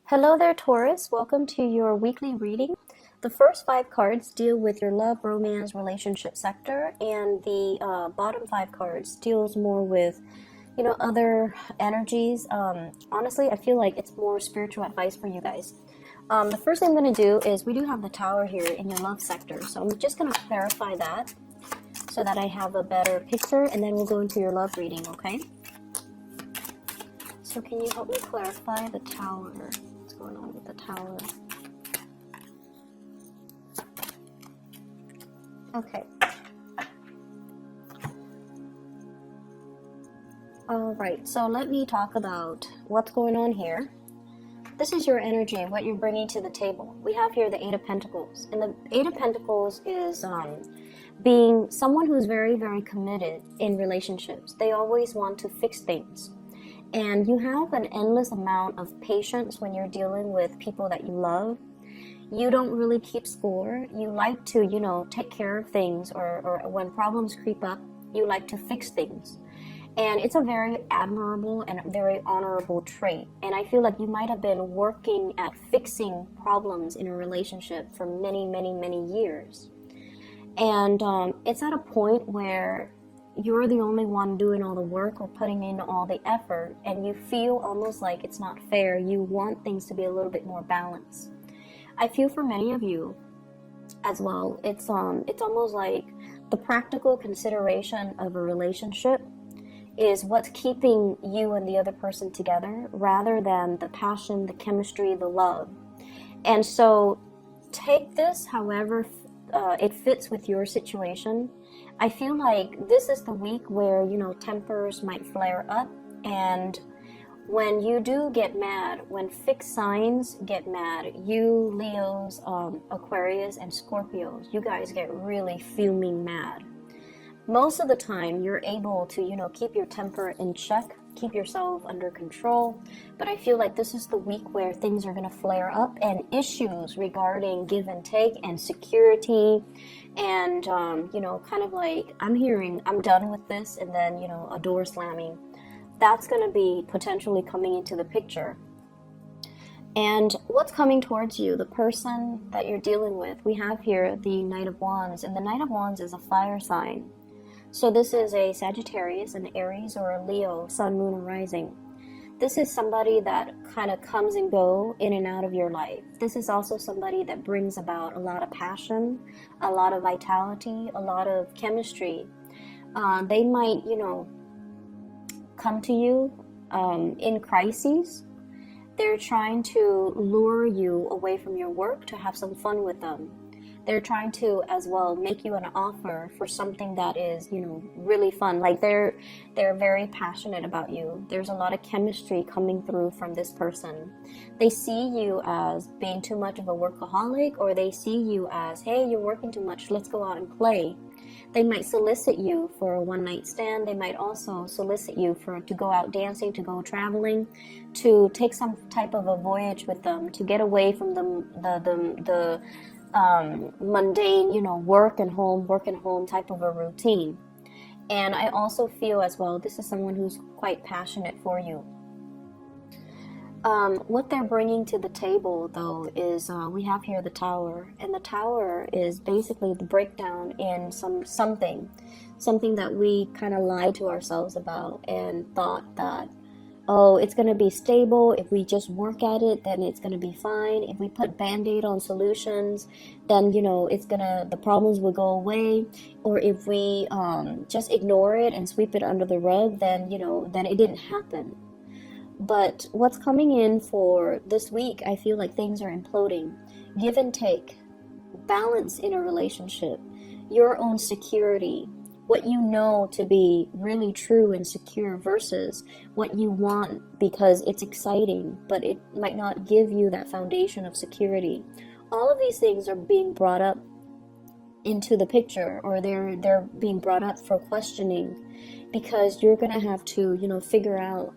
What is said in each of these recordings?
Hello there, Taurus. Welcome to your weekly reading. The first 5 cards deal with your love, romance, relationship sector, and the bottom 5 cards deals more with, other energies. Honestly, I feel like it's more spiritual advice for you guys. The first thing I'm going to do is we do have the Tower here in your love sector, so I'm just going to clarify that so that I have a better picture, and then we'll go into your love reading, okay? So can you help me clarify the Tower? What's going on with the Tower? Okay. Alright, so let me talk about what's going on here. This is your energy, what you're bringing to the table. We have here the Eight of Pentacles. And the Eight of Pentacles is being someone who's very, very committed in relationships. They always want to fix things. And you have an endless amount of patience when you're dealing with people that you love. You don't really keep score. You like to, take care of things, or when problems creep up, you like to fix things. And it's a very admirable and very honorable trait. And I feel like you might have been working at fixing problems in a relationship for many, many, many years. And it's at a point where you're the only one doing all the work or putting in all the effort, and you feel almost like it's not fair. You want things to be a little bit more balanced. I feel for many of you as well, it's almost like the practical consideration of a relationship is what's keeping you and the other person together, rather than the passion, the chemistry, the love. And so take this however it fits with your situation. I feel like this is the week where, tempers might flare up, and when you do get mad, when fixed signs get mad, you Leos, Aquarius, and Scorpios, you guys get really fuming mad. Most of the time, you're able to, keep your temper in check, keep yourself under control. But I feel like this is the week where things are going to flare up, and issues regarding give and take and security and, kind of like I'm done with this, and then, a door slamming. That's going to be potentially coming into the picture. And what's coming towards you, the person that you're dealing with, we have here the Knight of Wands, and the Knight of Wands is a fire sign. So this is a Sagittarius, an Aries, or a Leo, Sun, Moon, or Rising. This is somebody that kind of comes and go in and out of your life. This is also somebody that brings about a lot of passion, a lot of vitality, a lot of chemistry. They might, come to you in crises. They're trying to lure you away from your work to have some fun with them. They're trying to as well make you an offer for something that is, really fun. Like they're very passionate about you. There's a lot of chemistry coming through from this person. They see you as being too much of a workaholic, or they see you as, hey, you're working too much, let's go out and play. They might solicit you for a one-night stand. They might also solicit you to go out dancing, to go traveling, to take some type of a voyage with them, to get away from the mundane, work and home type of a routine. And I also feel as well, this is someone who's quite passionate for you. What they're bringing to the table, though, is we have here the Tower, and the Tower is basically the breakdown in something that we kind of lied to ourselves about and thought that, oh, it's going to be stable. If we just work at it, then it's going to be fine. If we put Band-Aid on solutions, then, the problems will go away. Or if we just ignore it and sweep it under the rug, then it didn't happen. But what's coming in for this week, I feel like things are imploding. Give and take, balance in a relationship, your own security, what you know to be really true and secure versus what you want because it's exciting, but it might not give you that foundation of security. All of these things are being brought up into the picture, or they're being brought up for questioning, because you're going to have to, figure out,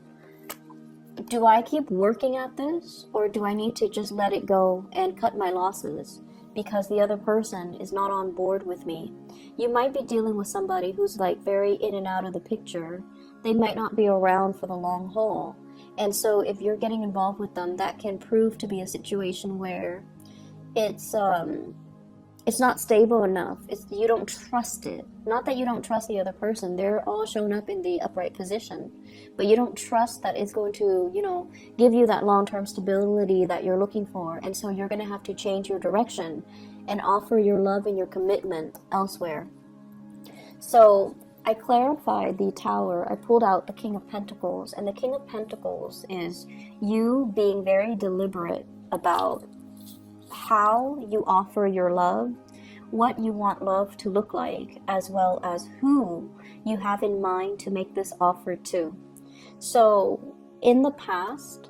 do I keep working at this, or do I need to just let it go and cut my losses because the other person is not on board with me? You might be dealing with somebody who's like very in and out of the picture. They might not be around for the long haul. And so if you're getting involved with them, that can prove to be a situation where it's not stable enough. You don't trust it. Not that you don't trust the other person. They're all shown up in the upright position. But you don't trust that it's going to, give you that long-term stability that you're looking for. And so you're going to have to change your direction and offer your love and your commitment elsewhere. So I clarified the Tower. I pulled out the King of Pentacles. And the King of Pentacles is you being very deliberate about how you offer your love, what you want love to look like, as well as who you have in mind to make this offer to. So in the past,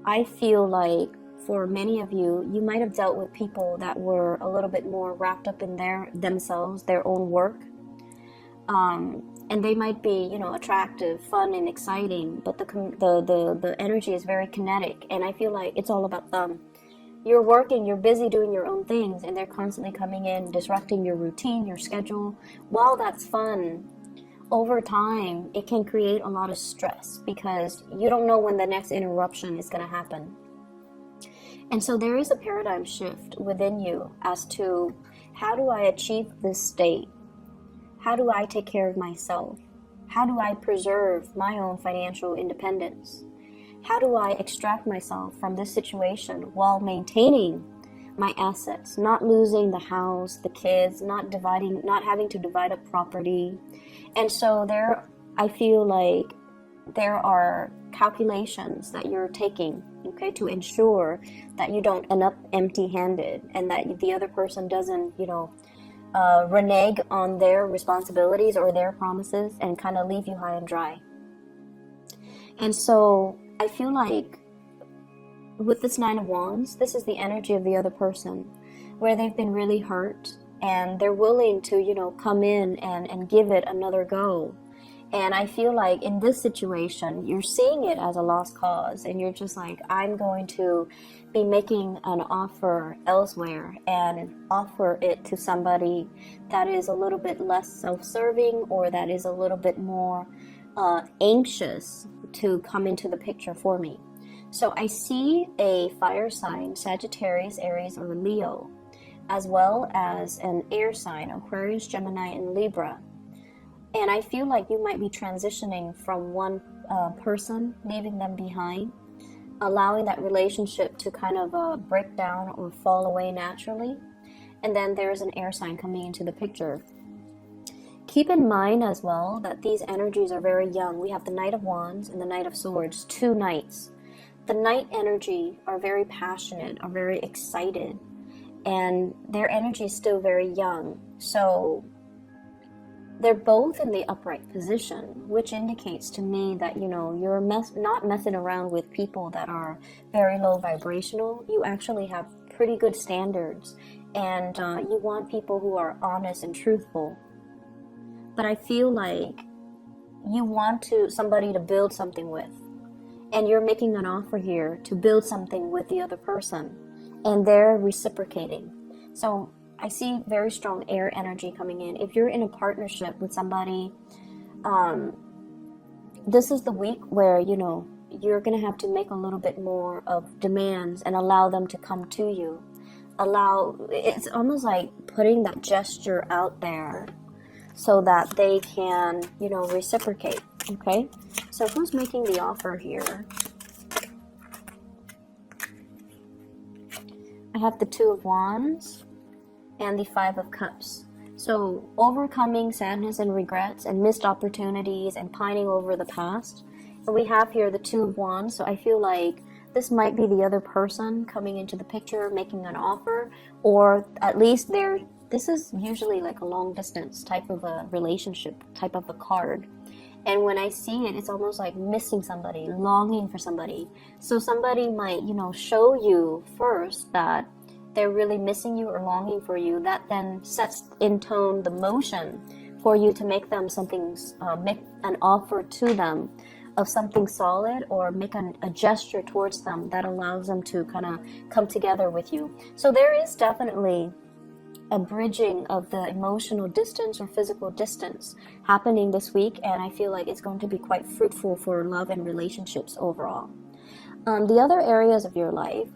I feel like for many of you, you might have dealt with people that were a little bit more wrapped up in themselves, their own work. And they might be, attractive, fun, and exciting, but the energy is very kinetic, and I feel like it's all about them. You're working, you're busy doing your own things, and they're constantly coming in, disrupting your routine, your schedule. While that's fun, over time, it can create a lot of stress because you don't know when the next interruption is going to happen. And so there is a paradigm shift within you as to how do I achieve this state? How do I take care of myself? How do I preserve my own financial independence? How do I extract myself from this situation while maintaining my assets, not losing the house, the kids, not having to divide up property? And so I feel like there are calculations that you're taking, okay, to ensure that you don't end up empty-handed and that the other person doesn't, renege on their responsibilities or their promises and kind of leave you high and dry. And so I feel like with this Nine of Wands, this is the energy of the other person where they've been really hurt and they're willing to, come in and give it another go. And I feel like in this situation, you're seeing it as a lost cause and you're just like, I'm going to be making an offer elsewhere and offer it to somebody that is a little bit less self-serving or that is a little bit more anxious to come into the picture for me. So I see a fire sign, Sagittarius, Aries, or Leo, as well as an air sign, Aquarius, Gemini, and Libra. And I feel like you might be transitioning from one person, leaving them behind, allowing that relationship to kind of break down or fall away naturally. And then there's an air sign coming into the picture. Keep in mind as well that these energies are very young. We have the Knight of Wands and the Knight of Swords, two knights. The Knight energy are very passionate, are very excited, and their energy is still very young. So they're both in the upright position, which indicates to me that, you're not messing around with people that are very low vibrational. You actually have pretty good standards, and you want people who are honest and truthful. But I feel like you want somebody to build something with, and you're making an offer here to build something with the other person, and they're reciprocating. So I see very strong air energy coming in. If you're in a partnership with somebody, this is the week where, you're going to have to make a little bit more of demands and allow them to come to you. It's almost like putting that gesture out there so that they can, reciprocate, okay? So who's making the offer here? I have the Two of Wands and the Five of Cups. So overcoming sadness and regrets and missed opportunities and pining over the past. And we have here the Two of Wands. So I feel like this might be the other person coming into the picture, making an offer, or at least this is usually like a long distance type of a relationship, type of a card. And when I see it, it's almost like missing somebody, longing for somebody. So somebody might, show you first that they're really missing you or longing for you. That then sets in tone the motion for you to make them make an offer to them of something solid, or make a gesture towards them that allows them to kind of come together with you. So there is definitely a bridging of the emotional distance or physical distance happening this week, and I feel like it's going to be quite fruitful for love and relationships overall. The other areas of your life,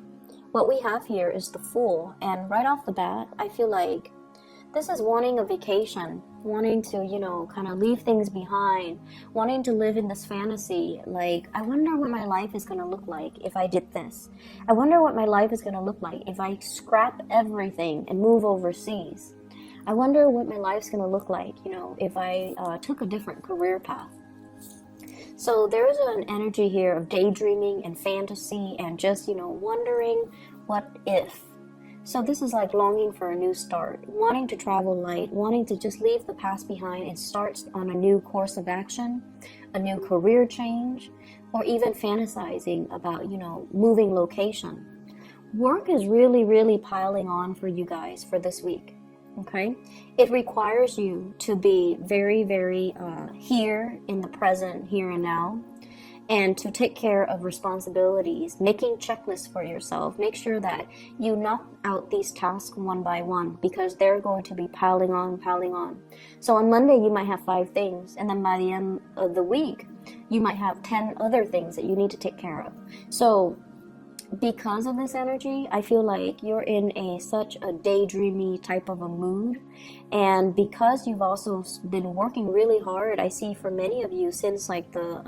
what we have here is the Fool, and right off the bat, I feel like this is wanting a vacation, wanting to, you know, kind of leave things behind, wanting to live in this fantasy. Like, I wonder what my life is going to look like if I did this. I wonder what my life is going to look like if I scrap everything and move overseas. I wonder what my life's going to look like, you know, if I took a different career path. So there's an energy here of daydreaming and fantasy and just, you know, wondering what if. So this is like longing for a new start, wanting to travel light, wanting to just leave the past behind and start on a new course of action, a new career change, or even fantasizing about, you know, moving location. Work is really, really piling on for you guys for this week, okay? It requires you to be very, very here in the present, here and now, and to take care of responsibilities, making checklists for yourself. Make sure that you knock out these tasks one by one, because they're going to be piling on, piling on. So on Monday, you might have 5 things, and then by the end of the week, you might have 10 other things that you need to take care of. So because of this energy, I feel like you're in such a daydreamy type of a mood, and because you've also been working really hard, I see for many of you since like the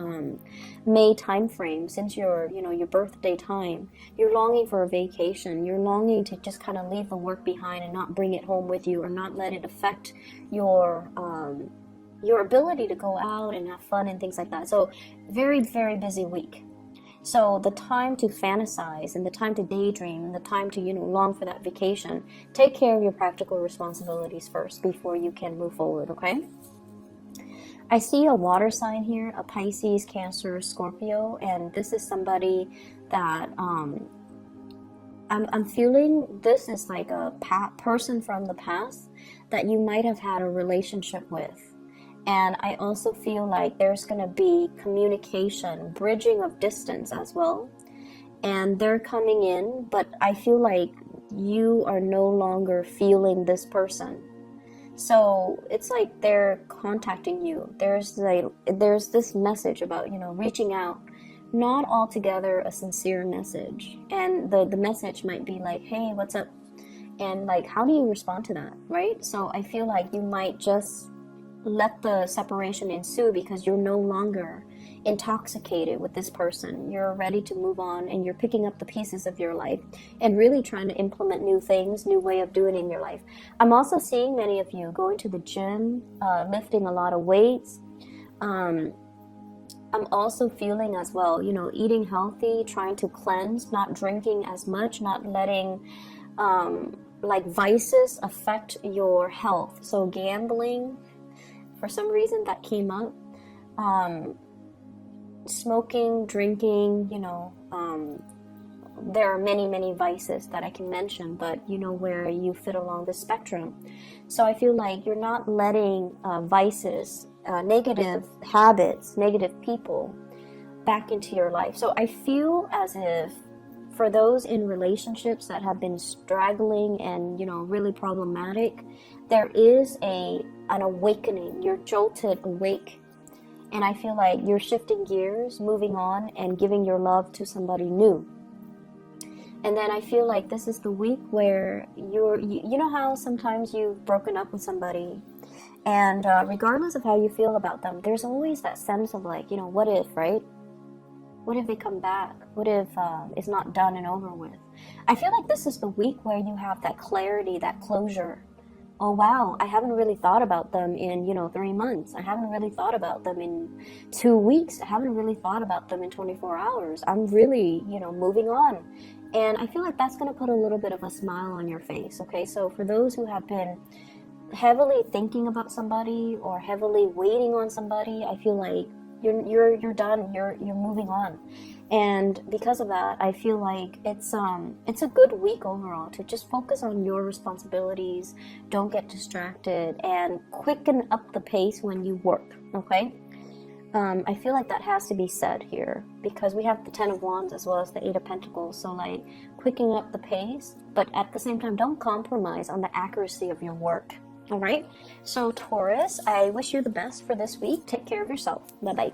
May time frame, since your birthday time, you're longing for a vacation. You're longing to just kind of leave the work behind and not bring it home with you, or not let it affect your ability to go out and have fun and things like that. So very, very busy week. So the time to fantasize and the time to daydream and the time to, you know, long for that vacation, take care of your practical responsibilities first before you can move forward, okay? I see a water sign here, a Pisces, Cancer, Scorpio, and this is somebody that I'm feeling this is like a person from the past that you might have had a relationship with. And I also feel like there's going to be communication, bridging of distance as well. And they're coming in, but I feel like you are no longer feeling this person. So it's like they're contacting you. There's this message about, you know, reaching out, not altogether a sincere message. And the message might be like, hey, what's up? And like, how do you respond to that, right? So I feel like you might just let the separation ensue because you're no longer intoxicated with this person. You're ready to move on, and you're picking up the pieces of your life and really trying to implement new things, new way of doing in your life. I'm also seeing many of you going to the gym, lifting a lot of weights. I'm also feeling as well, you know, eating healthy, trying to cleanse, not drinking as much, not letting like vices affect your health. So gambling, for some reason that came up, smoking, drinking, you know, there are many vices that I can mention, but you know where you fit along the spectrum. So I feel like you're not letting vices, negative habits, negative people back into your life. So I feel as if for those in relationships that have been straggling and, you know, really problematic, there is an awakening. You're jolted awake. And I feel like you're shifting gears, moving on, and giving your love to somebody new. And then I feel like this is the week where you know how sometimes you've broken up with somebody, and regardless of how you feel about them, there's always that sense of like, you know, what if, right? What if they come back? What if it's not done and over with? I feel like this is the week where you have that clarity, that closure. Oh, wow, I haven't really thought about them in, 3 months. I haven't really thought about them in 2 weeks. I haven't really thought about them in 24 hours. I'm really, moving on. And I feel like that's going to put a little bit of a smile on your face, okay? So for those who have been heavily thinking about somebody or heavily waiting on somebody, I feel like you're done. You're moving on. And because of that, I feel like it's a good week overall to just focus on your responsibilities. Don't get distracted and quicken up the pace when you work, okay? I feel like that has to be said here because we have the Ten of Wands as well as the Eight of Pentacles. So like quickening up the pace, but at the same time, don't compromise on the accuracy of your work. All right. So Taurus, I wish you the best for this week. Take care of yourself. Bye-bye.